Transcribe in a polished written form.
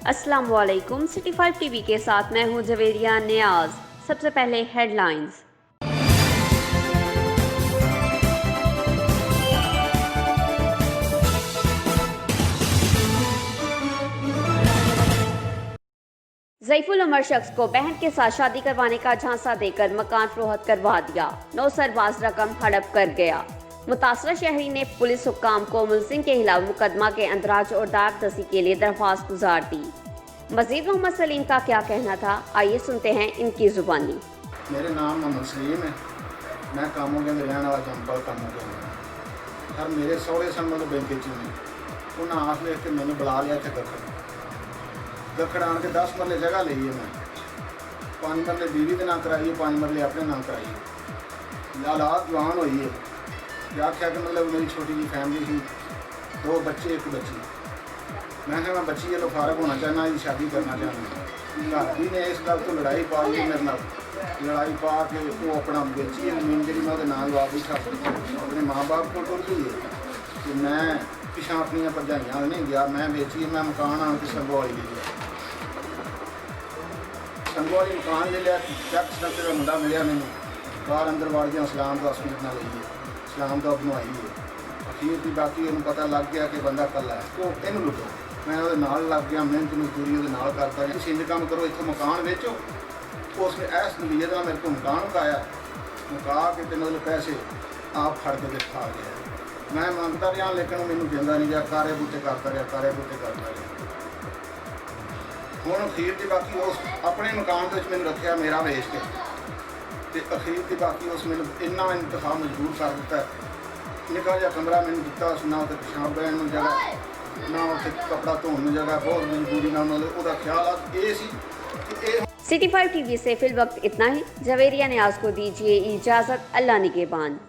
अस्सलाम वालेकुम। City 5 TV के साथ मैं हूं जवेरिया नियाज। सबसे पहले हेडलाइंस। ज़ैफुल उमर शख्स को बहन के साथ शादी करवाने का झांसा देकर मकान फरोख्त करवा दिया। 9 सरबाज रकम हड़प कर गया। मुतासरा शहरी ने पुलिस हुक्काम को मुलजिम के खिलाफ मुकदमा के अंदराज और दाग के लिए दरख्वास्त गुजार दी। मजीद मोहम्मद सलीम का क्या कहना था, आइए सुनते हैं इनकी जुबानी। मेरे नाम मोहम्मद सलीम है। मैं कामों के रहने वाला जंपल कामों के हर मेरे सौरे सन मतलब बैंक ने उन्हें आस देख के मैंने बुला लिया थे दखड़ आन के 10 मरले जगह ली है। मैं 5 मरले बीवी के नाम कराई है, 5 मरले अपने नाम कराई है। लालात जवान हुई है। क्या क्या कि मतलब मेरी छोटी जी फैमिली थी, 2 बच्चे 1 बच्ची। मैं बच्ची ये लोग फारग होना चाहना, ये शादी करना चाहना। घर ने इस गल तो लड़ाई पा ली मेरे नाल, लड़ाई पा के वो अपना बेची जमीन जी मैं नाम जवाब भी छा अपने माँ बाप को टुर गई है कि मैं पिछा अपन भरजाइया नहीं गया, मैं बेची मैं मकान आके संगवाली ले लिया। संगवाली मकान ले लिया। चैक स्ट्रक्चर का मुंडा मिले मैंने बाहर अंदर वाड़ गया। इस्लाम का हॉस्पिटल लीए, इस्लाम का बनवाई है। अखीर की बाकी इन पता लग गया कि बंदा कल है तो इन लुटो। मैं वो नाल लग गया, मेहनत मजदूरी वो नाल करता रहा। तुम इंज काम करो, इतों मकान बेचो। उसने ऐस नीयत मेरे को मकान मुकाया, मुका के मतलब पैसे आप फड़ के खा गया। मैं मंगता रहा लेकिन मैंने देंदा नहीं गया। कारे बूटे करता रहा, कारे बूटे करता रहा। हूँ अखीर की बाकी उस अपने मकान के मैंने रखा मेरा वेच के अखीर की बाकी उस मैंने इन्ना इंतखा मजबूर कर दिता। निका जहा कमरा मैंने दिता, ना तो पिछाड़ बहन जगह, ना उसे कपड़ा धोने जगह। बहुत मजबूरी ना मतलब ख्याल ये कि सिटी 5 टीवी से फिल वक्त इतना ही। जवेरिया नियाज को दीजिए इजाज़त। अल्लाह निगहबान।